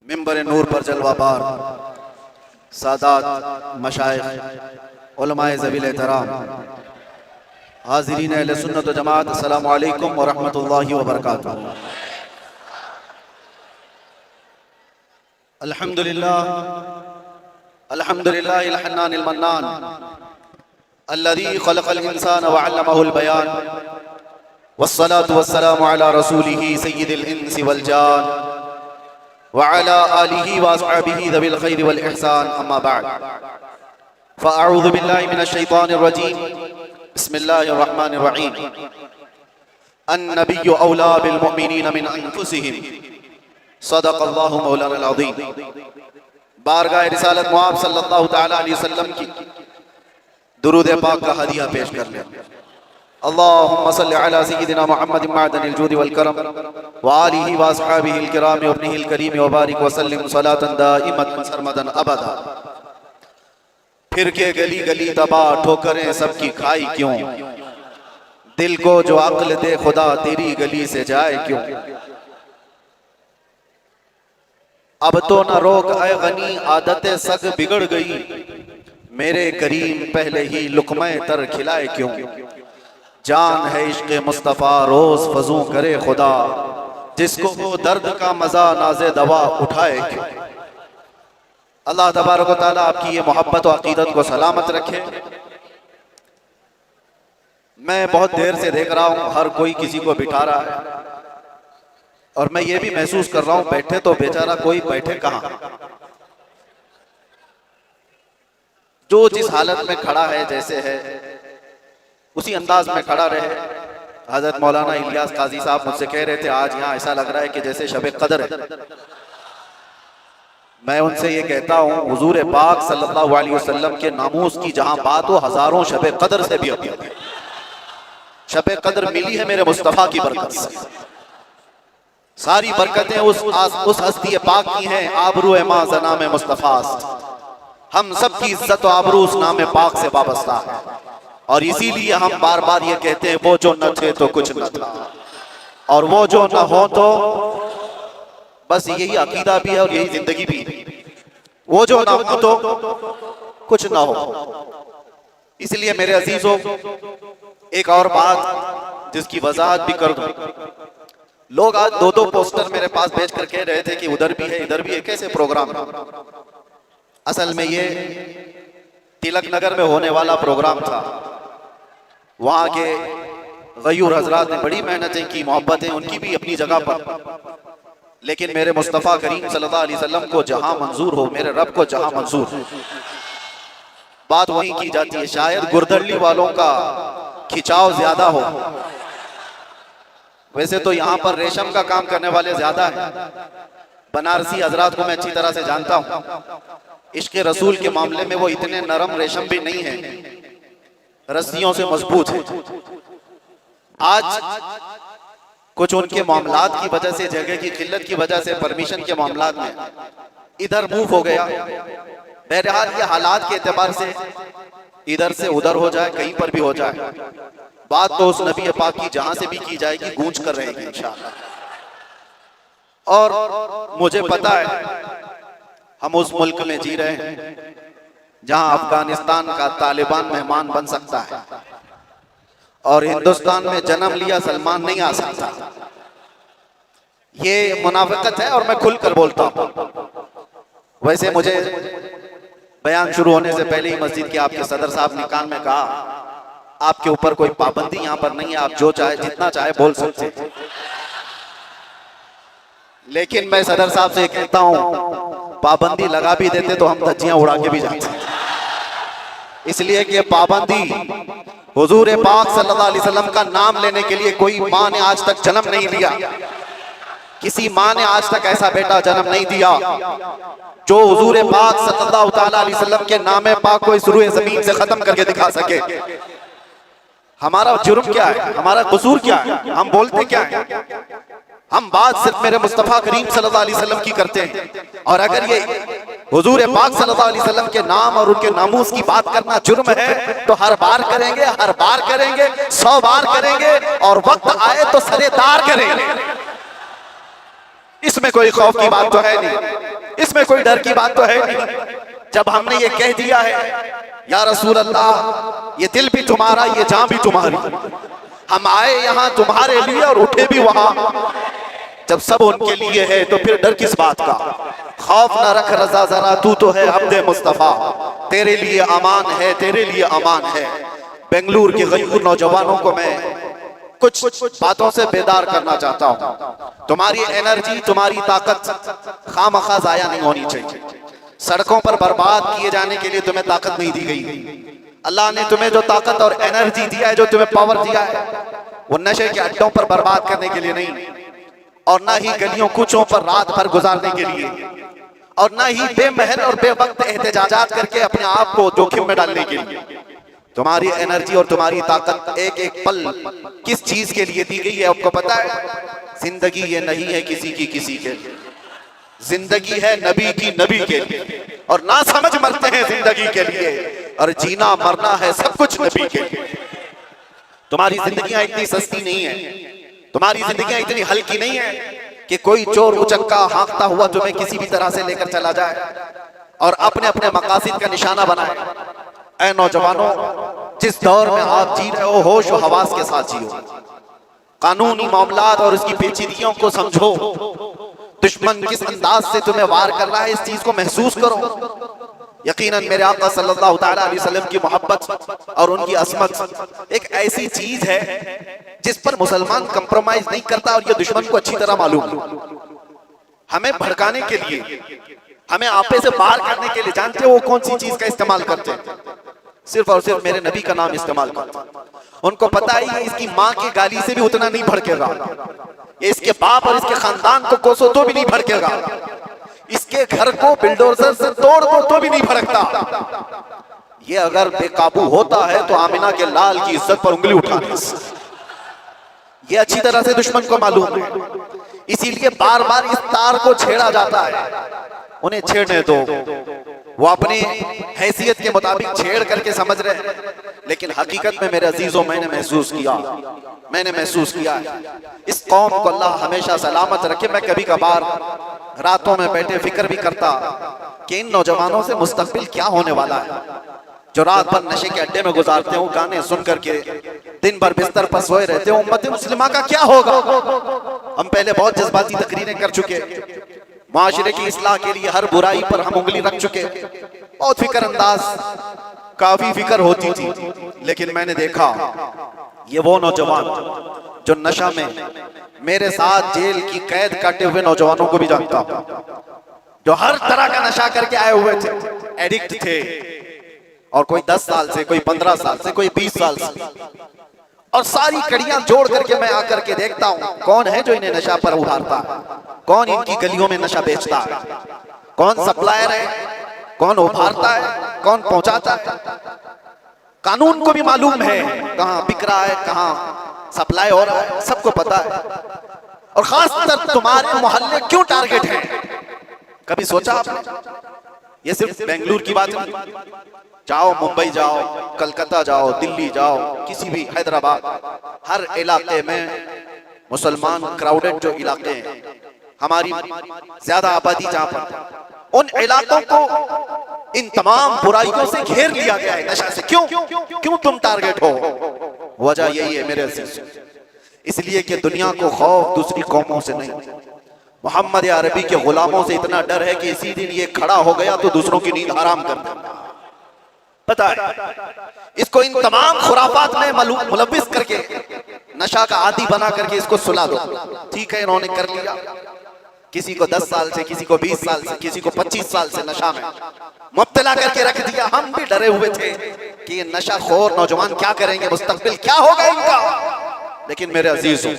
मिंबर नूर पर जलवाबार सादात मशाइख उलमाए ज़वील एहतराम हाज़रीन अहले सुन्नत व जमात, अस्सलामु अलैकुम व रहमतुल्लाहि व बरकातुहू। अल्हम्दुलिल्लाह अल्हम्दुलिल्लाहिल हन्नानिल मन्नान अल्लज़ी खलक़ल इंसान व अल्लमहुल बयान वस्सलातु वस्सलामु अला रसूलिही सय्यिदिल इंसी वल जान व अला आलिही व अस्हाबिही ज़विल खैरि वल इहसान, अम्मा बअद। फ़अऊज़ु बिल्लाहि मिनश शैतानिर रजीम, बिस्मिल्लाहिर रहमानिर रहीम। अन्नबिय्यु औला बिल मुमिनीन मिन अनफुसिहिम, सदक़ल्लाहु मौलाना अज़ीम। बारगाह रिसालत मुआब सल्लल्लाहु तआला अलैहि वसल्लम की दुरूद पाक का हदिया पेश कर ले। अल्लाहुम्मा सल्लि अला सय्यिदिना मुहम्मदिन मअदनिल जूदि वल करम व आलिहि व अस्हाबिहिल किराम व इब्निहिल करीम व बारिक व सल्लिम सलातन दाइमतन सरमदन अबदा। फिर के गली गली तबाह ठोकरें सबकी खाई क्यों, दिल को जो अक्ल दे खुदा तेरी गली से जाए क्यों। अब तो न रोक ऐ गनी आदतें सग बिगड़ गई, मेरे करीम पहले ही लुक़मे तर खिलाए क्यों। जान है इश्क़ मुस्तफ़ा रोज़ फजू करे खुदा, जिसको वो दर्द का मज़ा नाज़े दवा उठाए क्यों। अल्लाह तबारक व तआला आपकी ये मोहब्बत और अक़ीदत को सलामत रखे। मैं बहुत देर से देख रहा हूँ हर कोई किसी को बिठा रहा है, और मैं ये भी महसूस कर रहा हूँ बैठे तो बेचारा कोई बैठे कहाँ। जो जिस हालत में खड़ा है जैसे है उसी अंदाज में खड़ा रहे। हजरत मौलाना इलियास काजी साहब मुझसे कह रहे थे आज यहाँ ऐसा लग रहा है कि जैसे शब कदर है। मैं उनसे ये कहता हूँ हुजूर पाक सल्लल्लाहु अलैहि वसल्लम के नामूस की जहाँ बात हो हजारों शब कदर से भी अभी शब कदर मिली है मेरे मुस्तफ़ा की बरकत से। सारी बरकतें उस हस्ती पाक की हैं, आबरू मां ज़नाम मुस्तफ़ा। हम सब की इज्जत और आबरू उस नाम पाक से वाबस्ता है, और इसीलिए हम बार बार ये कहते हैं वो जो न थे तो कुछ न था, और वो जो न हो तो बस यही अकीदा भी है और यही जिंदगी भी है। वो जो न हो तो कुछ न हो। इसलिए मेरे अजीजों एक और बात जिसकी वजाहत भी कर दूं। लोग आज दो दो पोस्टर मेरे पास भेज कर कह रहे थे कि उधर भी है इधर भी है, कैसे प्रोग्राम। असल में ये तिलक नगर में होने वाला प्रोग्राम था। वहाँ के गयूर हजरात ने बड़ी मेहनतें की, मोहब्बतें उनकी भी अपनी जगह पर, लेकिन मेरे मुस्तफ़ा करीम सल्लल्लाहु अलैहि वसल्लम को जहां मंजूर हो, मेरे रब को जहां मंजूर हो, बात वहीं की जाती है। शायद गुरदर्ली वालों का खिंचाव ज्यादा हो। वैसे तो यहाँ पर रेशम का काम करने वाले ज्यादा हैं। बनारसी हजरात को मैं अच्छी तरह से जानता हूँ। इश्क़ रसूल के मामले में वो इतने नरम रेशम भी नहीं है, रस्सियों से मजबूत है। आज कुछ उनके मामलात की वजह से, जगह की किल्लत की वजह से, परमिशन के मामलात में इधर मूव हो गया। बहरहाल ये हालात के एतबार से इधर से उधर हो जाए, कहीं पर भी हो जाए, बात तो उस नबी पाक की जहां से भी की जाएगी गूंज कर रहेगी इंशाअल्लाह। और मुझे पता है हम उस मुल्क में जी रहे हैं जहां अफगानिस्तान का तालिबान मेहमान बन सकता है, और हिंदुस्तान में जन्म लिया सलमान नहीं आ सकता। ये मुनाफिकत है और मैं खुलकर बोलता हूं। वैसे मुझे बयान शुरू होने से पहले ही मस्जिद के आपके सदर साहब ने कान में कहा आपके ऊपर कोई पाबंदी यहाँ पर नहीं है, आप जो चाहे जितना चाहे बोल सकते हैं। लेकिन मैं सदर साहब से कहता हूँ पाबंदी लगा भी देते तो हम धज्जियां उड़ा के भी जाते, इसलिए कि पाबंदी हुजूर पाक सल्लल्लाहु अलैहि वसल्लम का नाम लेने के लिए कोई माँ ने आज तक जन्म नहीं लिया, किसी माँ ने आज तक ऐसा बेटा जन्म नहीं दिया जो हुजूर पाक सल्लल्लाहु तआला अलैहि वसल्लम के नाम पाक को इस रूए ज़मीन से खत्म करके दिखा सके। हमारा जुर्म क्या है, हमारा कसूर क्या है, हम बोलते क्या है। हम बात सिर्फ मेरे मुस्तफ़ा करीम सल्लल्लाहु अलैहि वसल्लम की करते हैं, और अगर ये हुजूर पाक सल्लल्लाहु अलैहि वसल्लम के नाम और उनके नामूस की बात करना जुर्म है तो हर बार करेंगे, हर बार करेंगे, 100 बार करेंगे, और वक्त आए तो सरेदार करेंगे। इसमें कोई खौफ की बात तो है नहीं। इसमें कोई डर की बात तो है नहीं। जब हमने ये कह दिया है या रसूल अल्लाह, ये दिल भी तुम्हारा, ये जान भी तुम्हारी, हम आए यहाँ तुम्हारे लिए और उठे भी वहां, जब सब उनके लिए है तो फिर डर किस बात का। खौफ ना रख रजा जरा, तू तो है अब्दे मुस्तफा, तेरे लिए अमान है, तेरे लिए अमान है। बेंगलुरु के गरीब नौजवानों को मैं कुछ बातों से बेदार करना चाहता हूँ। तुम्हारी एनर्जी, तुम्हारी ताकत खामखा जाया नहीं होनी चाहिए। सड़कों पर बर्बाद किए जाने के लिए तुम्हें ताकत नहीं दी गई। अल्लाह ने तुम्हें जो ताकत और एनर्जी दिया है, जो तुम्हें पावर दिया है, वो नशे के अड्डों पर बर्बाद करने के लिए नहीं, और ना ही गलियों कूचों पर रात भर गुजारने के लिए, और ना ही बेमहल और बेवक्त एहतजाजात करके अपने आप को जोखिम में डालने के लिए। तुम्हारी एनर्जी और तुम्हारी ताकत एक एक पल किस चीज के लिए दी गई है आपको पता है? जिंदगी ये नहीं है किसी की किसी के लिए, जिंदगी है नबी की नबी के लिए, और ना समझ मरते हैं जिंदगी के लिए, और जीना मरना है सब कुछ नबी के लिए। तुम्हारी जिंदगियां इतनी सस्ती नहीं है, तुम्हारी जिंदगियां इतनी हल्की नहीं है कि कोई चोर उचक्का हाँकता हुआ तुम्हें किसी भी तरह से लेकर चला जाए और अपने अपने मकासद का निशाना बनाए। ऐ नौजवानों, जिस दौर में आप जी रहे हो, होश और हवास के साथ जियो। कानूनी मामलात और उसकी पेचीदगियों को समझो। दुश्मन किस अंदाज से तुम्हें वार कर रहा है, इस चीज को महसूस करो। यकीनन मेरे आका सल्लल्लाहु ताला अलैहि वसल्लम की मोहब्बत और उनकी असमत एक ऐसी चीज है जिस पर मुसलमान कंप्रोमाइज नहीं करता, और ये दुश्मन को अच्छी तरह मालूम है। हमें भड़काने के लिए, हमें आपे से बाहर करने के लिए, जानते हो वो कौन सी चीज का इस्तेमाल करते हैं? सिर्फ और सिर्फ मेरे नबी का नाम इस्तेमाल करते हैं। उनको पता है इसकी माँ की गाली से भी उतना नहीं भड़केगा, ये इसके बाप और इसके खानदान को कोसो तो भी नहीं भड़केगा, इसके घर को बिल्डोजर से तोड़ दो तो भी नहीं भड़कता। ये अगर बेकाबू होता है तो आमिना के लाल की इज्जत पर उंगली उठाने से। ये अच्छी तरह से दुश्मन को मालूम है, इसीलिए बार बार इस तार को छेड़ा जाता है। उन्हें छेड़ने दो, वो अपनी हैसियत के मुताबिक छेड़ करके समझ रहे हैं, लेकिन हकीकत में मेरे अजीजों मैंने महसूस किया इस कौम को अल्लाह हमेशा सलामत रखे। मैं कभी कभार रातों में बैठे फिक्र भी करता कि इन नौजवानों से मुस्तकबिल क्या होने वाला है, जो रात भर नशे के अड्डे में गुजारते हो, गाने सुन करके दिन भर बिस्तर पर सोए रहते हो। उम्मत मुस्लिमा का क्या होगा? हम पहले बहुत जज्बाती तकरीरें कर चुके, माशरे की इस्लाह के लिए हर बुराई पर हम उंगली रख चुके, बहुत फिक्र अंदाज, काफी फिक्र होती थी। लेकिन मैंने देखा ये वो नौजवान जो नशा में मेरे साथ जेल की कैद काटे हुए नौजवानों को भी जानता हूं, जो हर तरह का नशा करके आए हुए थे, एडिक्ट थे, और कोई 10 साल से, कोई 15 साल से, कोई 20 साल से, और सारी कड़ियां जोड़ करके मैं आकर के देखता हूं कौन है जो इन्हें नशा पर उभारता है, कौन इनकी गलियों में नशा बेचता है, कौन सप्लायर है, कौन उभारता है, कौन पहुंचाता है। कानून को भी मालूम है कहां बिक रहा है, कहां सप्लाई हो रहा है, सबको पता है। और खासकर तुम्हारे मोहल्ले क्यों टारगेट है, कभी सोचा आपने? ये सिर्फ बेंगलुरु की बात नहीं, जाओ मुंबई जाओ, कलकत्ता जाओ, दिल्ली जाओ, किसी भी, हैदराबाद, हर इलाके में मुसलमान क्राउडेड जो इलाके हैं, हमारी ज्यादा आबादी जहां पर, उन इलाकों को इन तमाम बुराइयों से घेर लिया गया है नशा से। क्यों तुम टारगेट हो? वजह यही है मेरे अजीज, इसलिए कि दुनिया को खौफ दूसरी कौमों से नहीं, मोहम्मद अरबी के गुलामों से इतना डर है कि इसी दिन ये खड़ा हो गया तो दूसरों की नींद हराम कर देता। पता है इसको इन तमाम खुराफात में मुलव्विस करके, नशा का आदी बना करके इसको सुला दो। ठीक है, इन्होंने कर लिया, किसी को 10 साल से, किसी को 20 साल से, किसी को 25 साल से नशा में मुब्तला करके रख दिया। हम भी डरे हुए थे कि ये नशा खोर नौजवान क्या करेंगे, मुस्तकबिल क्या होगा इनका। लेकिन मेरे अजीजों,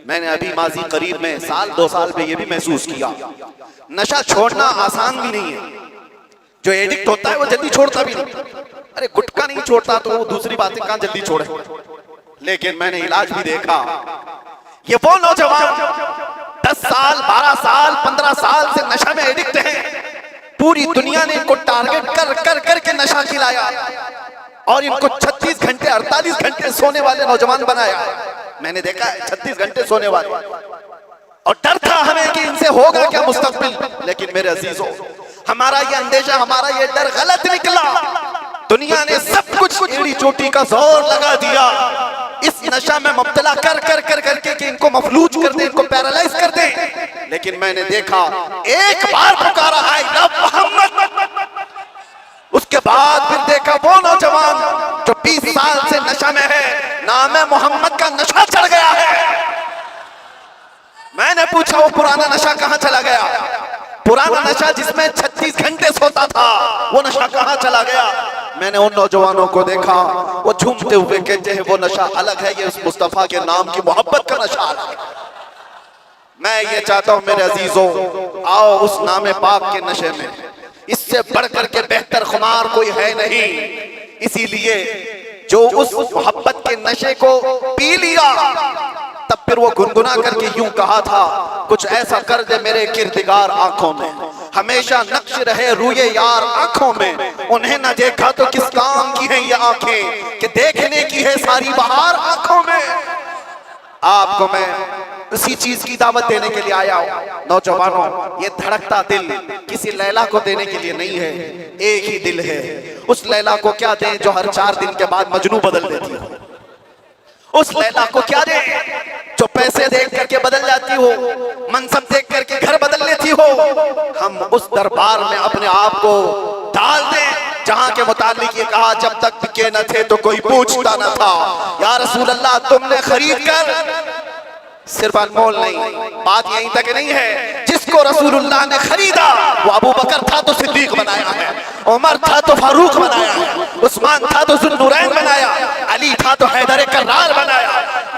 मैंने अभी माजी करीब में, साल 2 साल में ये भी महसूस किया, नशा छोड़ना आसान भी नहीं है। जो एडिक्ट होता है वो जल्दी छोड़ता भी नहीं। अरे गुटखा नहीं छोड़ता तो वो दूसरी बातें कहां जल्दी छोड़े। लेकिन मैंने इलाज भी देखा, ये वो नौजवान 10 साल, 12 साल, 15 साल से नशा में एडिक्ट हैं, पूरी दुनिया ने इनको टारगेट कर कर करके नशा खिलाया और इनको 36 घंटे 48 घंटे सोने वाले नौजवान बनाया। मैंने देखा है 36 घंटे सोने वाले, और डर था हमें कि इनसे होगा क्या मुस्तकबिल। लेकिन मेरे अजीजों, हमारा ये अंदेशा, हमारा ये डर गलत निकला। दुनिया ने सब कुछ एड़ी चोटी का जोर लगा दिया इस नशा में मुब्तला कर कर कर करके कि इनको मफलूज कर दे, इनको पैरालाइज कर दे। लेकिन मैंने देखा, एक बार पुकारा आई लव मोहम्मद, उसके बाद फिर देखा वो नौजवान जो 20 साल से नशा में है, नाम मोहम्मद का नशा चढ़ गया है। मैंने पूछा वो पुराना नशा कहां चला गया? पुराना नशा जिसमें 36 घंटे सोता था, वो नशा कहां चला गया? मैंने उन नौजवानों को देखा, वो झूमते हुए कहते हैं वो नशा अलग है, ये उस मुस्तफा के नाम की मोहब्बत का नशा अलग है। मैं ये चाहता हूं मेरे अजीजों, आओ उस नाम पाक के नशे में, इससे बढ़कर के बेहतर खुमार कोई है नहीं। इसीलिए जो उस मोहब्बत के नशे को पी लिया, तब फिर वो गुनगुना करके यूं कहा था, कुछ ऐसा कर दे मेरे किरदिगार आंखों में, हमेशा नक्श रहे रूये यार आंखों में। उन्हें न देखा तो किस काम की है ये आंखें, कि देखने की है सारी बहार आंखों में। आपको मैं उसी चीज की दावत देने के लिए आया हूं। नौजवानों, ये धड़कता दिल किसी लैला को देने के लिए नहीं है, एक ही दिल है। उस लैला को क्या दें जो हर 4 दिन के बाद मजनू बदल देती हो? उस लैला को क्या दें जो पैसे देख करके बदल जाती हो, मनसब देख करके घर बदल लेती हो? हम उस दरबार में अपने आप को डाल दें जहां के मुतालिक ये कहा, जब तक बिके न थे तो कोई पूछता न था। या रसूल अल्लाह, तुमने खरीद कर, सिर्फ अनमोल नहीं, बात यहीं तक नहीं है, जिसको रसूलुल्लाह ने खरीदा वो अबू बकर था तो सिद्दीक बनाया है, उमर था तो फारूक बनाया है, उस्मान था तो जुन्नुरैन बनाया, अली था तो हैदर कर्रार बनाया,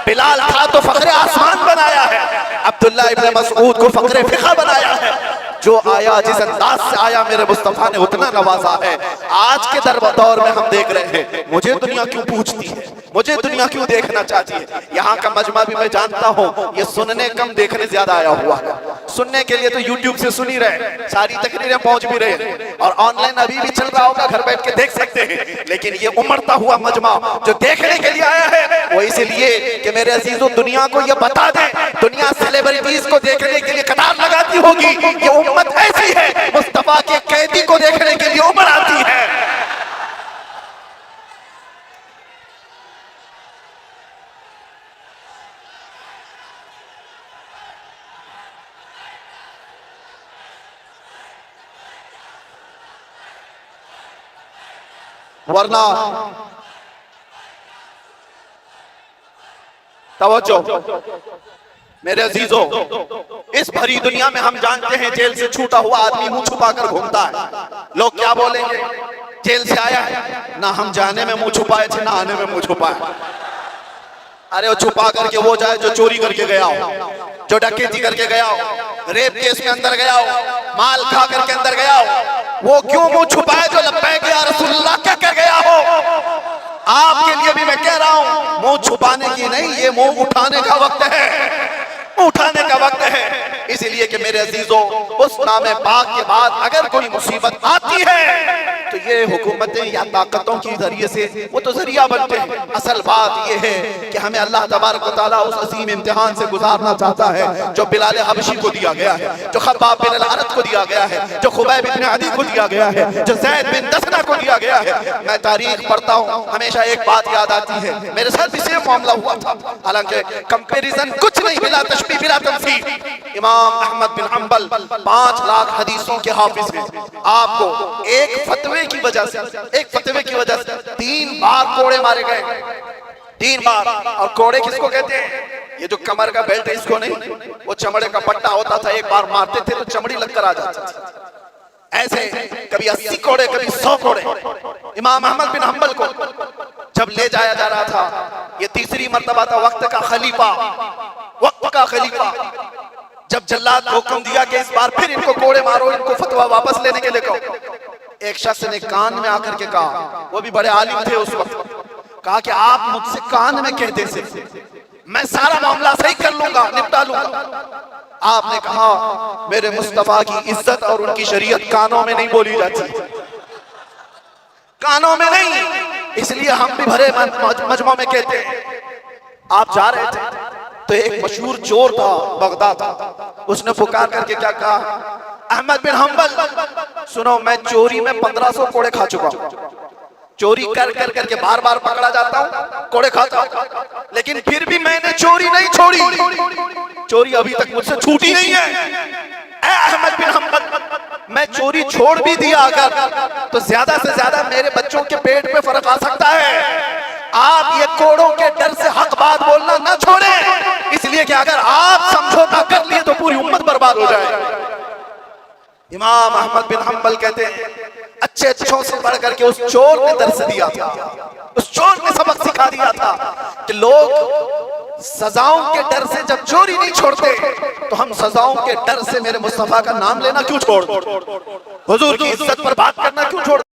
बिलाल था तो फखरे आसमान बनाया है, अब्दुल्ला इब्न मसऊद को फखरे फिक़ा बनाया है। जो आया जिस अंदाज से आया, मेरे मुस्तफा ने उतना नवाजा है। आज के दौर में हम देख रहे हैं, मुझे दुनिया क्यों पूछती है, मुझे दुनिया क्यों देखना चाहती है? यहाँ का मजमा भी मैं जानता हूँ, ये सुनने कम देखने ज्यादा आया हुआ है। सुनने के लिए तो यूट्यूब से सुन ही रहे, सारी तकरीरें पहुंच भी रहे, और ऑनलाइन अभी भी चल रहा होगा, घर बैठ के देख सकते हैं। लेकिन ये उमड़ता हुआ मजमा जो देखने के लिए आया है, वो इसलिए कि मेरे अजीजों, दुनिया को ये बता दें, दुनिया सेलिब्रिटीज को देखने के लिए कतार लगाती होगी, ये उम्मत ऐसी है, मुस्तफा के कैदी को देखने के लिए उमड़ आती है। वरना तवज्जो मेरे अजीजों, इस भरी दुनिया में हम जानते हैं जेल से छूटा हुआ आदमी मुंह छुपा कर घूमता है। लोग क्या बोलेंगे, जेल से आया है, ना हम जाने में मुंह छुपाए थे ना आने में मुंह छुपाए। अरे वो छुपा करके वो जाए जो चोरी करके गया हो, जो डकैती करके गया हो, रेप केस में अंदर गया हो, माल खा करके अंदर गया हो, वो क्यों मुंह छुपाए जो लब्बैक या रसूलुल्लाह कह कर गया हो? आपके लिए भी मैं कह रहा हूं, मुंह छुपाने की नहीं, ये मुंह उठाने का वक्त है, उठाने का वक्त है। इसलिए कि मेरे अजीजों, उस नामे पाक के बाद अगर कोई मुसीबत आती है तो ये हुकूमतें या ताकतों के जरिए से वो तो जरिया बनते हैं। असल बात ये है कि हमें अल्लाह तबारक व तआला उस अजीम इम्तिहान से गुजारना चाहता है जो बिलाल हबशी को दिया गया है, जो खब्बाब बिन अल-अरत को दिया गया है, जो खुबैब बिन अदी को दिया गया है, जो ज़ैद बिन दसना को दिया गया है। मैं तारीख पढ़ता हूँ, हमेशा एक बात याद आती है, मेरे साथ भी सेम मामला हुआ था, हालांकि कंपैरिजन कुछ नहीं, बिला तशबीह बिला तमसील। इमाम अहमद बिन हंबल 5 लाख हदीसों के हाफिज हैं। आपको एक फतवे की वजह से, एक फतवे की वजह से 3 बार कोड़े मारे गए, 3 बार। और कोड़े किसको कहते हैं? ये जो कमर का बेल्ट है इसको नहीं, वो चमड़े का पट्टा होता था, एक बार मारते थे तो चमड़ी लगकर आ जाती थी। ऐसे कभी 80 कोड़े, कभी 100 कोड़े इमाम अहमद बिन हंबल को जब ले जाया जा रहा था। ये तीसरी मर्तबा था, वक्त का खलीफा, वक्त का खलीफा जब जल्लाद को हुक्म दिया कि इस बार फिर इनको कोड़े मारो, इनको फतवा वापस लेने के लिए कहो। एक शख्स ने कान में आकर के कहा, वो भी बड़े आलिम थे उस वक्त, कहा कि आप मुझसे कान में कहते से मैं सारा मामला सही कर लूंगा, निपटा लूंगा। आपने कहा मेरे मुस्तफा की इज्जत और उनकी शरीयत कानों में नहीं बोली जाती, कानों में नहीं। इसलिए हम भी भरे मजमा में कहते हैं। आप जा रहे थे तो एक मशहूर चोर था बगदाद, उसने पुकार करके क्या कहा, अहमद बिन हम्बल सुनो, मैं चोरी में 1500 कोड़े खा चुका हूं, चोरी कर कर करके बार बार पकड़ा जाता हूं, कोड़े खाता हूं, लेकिन फिर भी मैंने चोरी नहीं छोड़ी, चोरी अभी तक मुझसे छूटी नहीं है। अहमद बिन हम्बल, मैं चोरी छोड़ भी दिया अगर तो ज्यादा से ज्यादा मेरे बच्चों के पेट पे फर्क आ सकता है। आप ये कोड़ों के डर से हक बात बोलना ना छोड़ें, इसलिए कि अगर आप समझौता कर लिए तो पूरी उम्मत बर्बाद हो जाए। इमाम अहमद बिन हम्बल कहते हैं अच्छे अच्छों से बढ़ करके उस चोर ने दर्स दिया था, उस चोर ने सबक सिखा दिया था कि लोग सजाओं के डर से जब चोरी नहीं छोड़ते तो हम सजाओं के डर से मेरे मुस्तफा का नाम लेना क्यों छोड़, हुजूर की इज्जत पर बात करना क्यों छोड़।